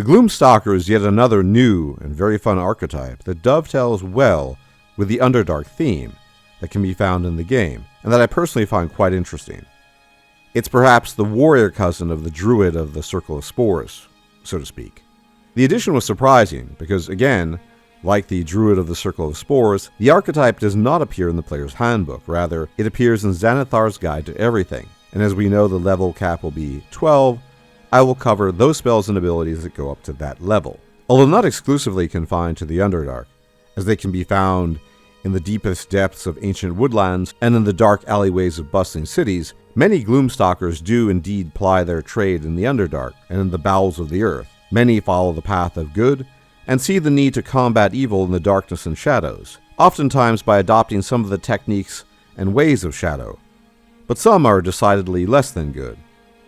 The Gloomstalker is yet another new and very fun archetype that dovetails well with the Underdark theme that can be found in the game, and that I personally find quite interesting. It's perhaps the warrior cousin of the Druid of the Circle of Spores, so to speak. The addition was surprising because, again, like the Druid of the Circle of Spores, the archetype does not appear in the player's handbook. Rather, it appears in Xanathar's Guide to Everything, and as we know the level cap will be 12, I will cover those spells and abilities that go up to that level. Although not exclusively confined to the Underdark, as they can be found in the deepest depths of ancient woodlands and in the dark alleyways of bustling cities, many Gloomstalkers do indeed ply their trade in the Underdark and in the bowels of the earth. Many follow the path of good and see the need to combat evil in the darkness and shadows, oftentimes by adopting some of the techniques and ways of shadow. But some are decidedly less than good,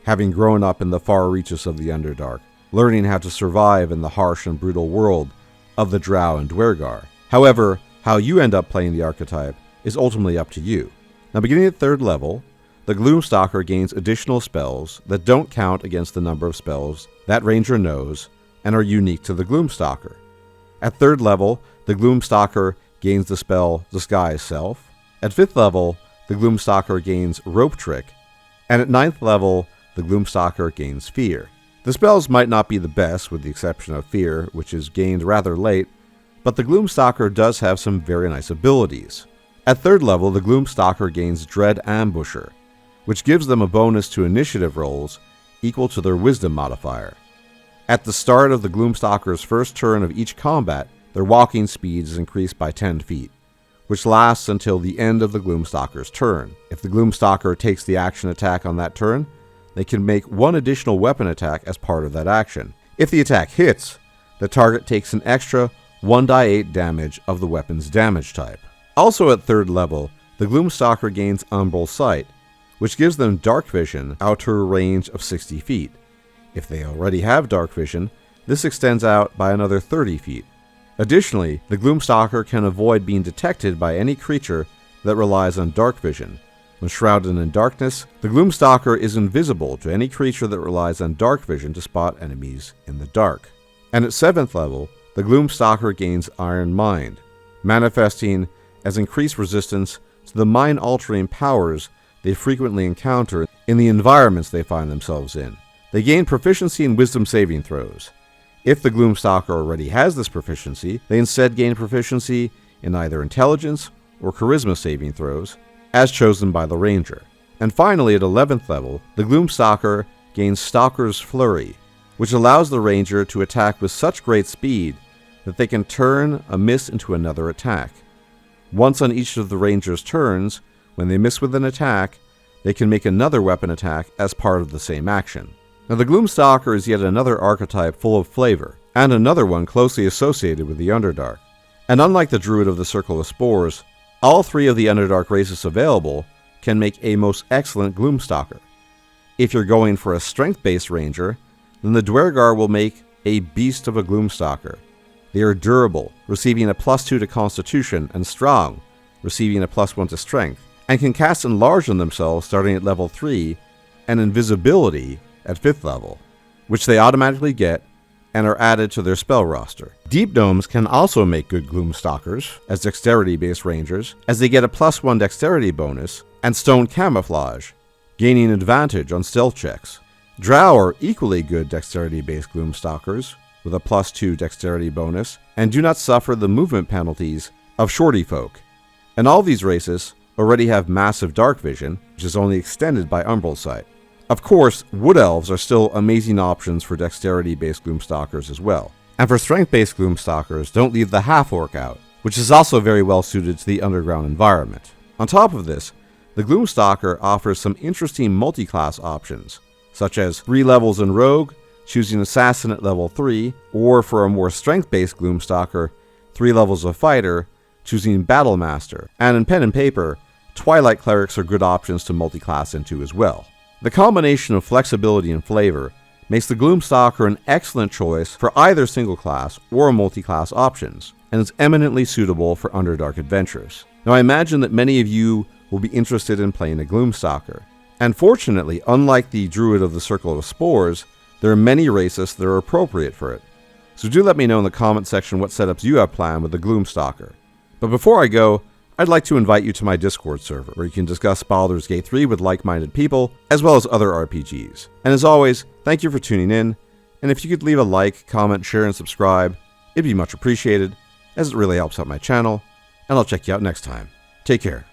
having grown up in the far reaches of the Underdark, learning how to survive in the harsh and brutal world of the Drow and Dwergar. However, how you end up playing the archetype is ultimately up to you. Now, beginning at 3rd level, the Gloomstalker gains additional spells that don't count against the number of spells that ranger knows and are unique to the Gloomstalker. At 3rd level, the Gloomstalker gains the spell Disguise Self. At 5th level, the Gloomstalker gains Rope Trick. And at 9th level, the Gloomstalker gains Fear. The spells might not be the best, with the exception of Fear, which is gained rather late, but the Gloomstalker does have some very nice abilities. At 3rd level, the Gloomstalker gains Dread Ambusher, which gives them a bonus to initiative rolls equal to their Wisdom modifier. At the start of the Gloomstalker's first turn of each combat, their walking speed is increased by 10 feet, which lasts until the end of the Gloomstalker's turn. If the Gloomstalker takes the action attack on that turn, they can make one additional weapon attack as part of that action. If the attack hits, the target takes an extra 1d8 damage of the weapon's damage type. Also at 3rd level, the Gloomstalker gains Umbral Sight, which gives them dark vision out to a range of 60 feet. If they already have dark vision, this extends out by another 30 feet. Additionally, the Gloomstalker can avoid being detected by any creature that relies on dark vision. When shrouded in darkness, the Gloomstalker is invisible to any creature that relies on dark vision to spot enemies in the dark. And at 7th level, the Gloomstalker gains Iron Mind, manifesting as increased resistance to the mind-altering powers they frequently encounter in the environments they find themselves in. They gain proficiency in Wisdom saving throws. If the Gloomstalker already has this proficiency, they instead gain proficiency in either Intelligence or Charisma saving throws, as chosen by the Ranger. And finally, at 11th level, the Gloomstalker gains Stalker's Flurry, which allows the Ranger to attack with such great speed that they can turn a miss into another attack. Once on each of the Ranger's turns, when they miss with an attack, they can make another weapon attack as part of the same action. Now, the Gloomstalker is yet another archetype full of flavor, and another one closely associated with the Underdark. And unlike the Druid of the Circle of Spores, all 3 of the Underdark races available can make a most excellent Gloomstalker. If you're going for a strength-based ranger, then the Dwergar will make a beast of a Gloomstalker. They are durable, receiving a +2 to Constitution, and strong, receiving a +1 to Strength, and can cast Enlarge on themselves starting at level 3, and Invisibility at 5th level, which they automatically get and are added to their spell roster. Deep Gnomes can also make good Gloomstalkers as dexterity-based rangers, as they get a +1 dexterity bonus and Stone Camouflage, gaining advantage on stealth checks. Drow are equally good dexterity-based Gloomstalkers, with a +2 dexterity bonus, and do not suffer the movement penalties of shorty folk. And all these races already have massive dark vision, which is only extended by Umbral Sight. Of course, Wood Elves are still amazing options for dexterity-based Gloomstalkers as well. And for strength-based Gloomstalkers, don't leave the Half-Orc out, which is also very well suited to the underground environment. On top of this, the Gloomstalker offers some interesting multi-class options, such as 3 levels in Rogue, choosing Assassin at level 3, or for a more strength-based Gloomstalker, 3 levels of Fighter, choosing Battlemaster. And in Pen and Paper, Twilight Clerics are good options to multi-class into as well. The combination of flexibility and flavor makes the Gloomstalker an excellent choice for either single class or multi-class options, and is eminently suitable for Underdark adventures. Now, I imagine that many of you will be interested in playing a Gloomstalker, and fortunately, unlike the Druid of the Circle of Spores, There are many races that are appropriate for it, so do let me know in the comment section what setups you have planned with the Gloomstalker. But before I go, I'd like to invite you to my Discord server, where you can discuss Baldur's Gate 3 with like-minded people, as well as other RPGs. And as always, thank you for tuning in, and if you could leave a like, comment, share, and subscribe, it'd be much appreciated, as it really helps out my channel, and I'll check you out next time. Take care.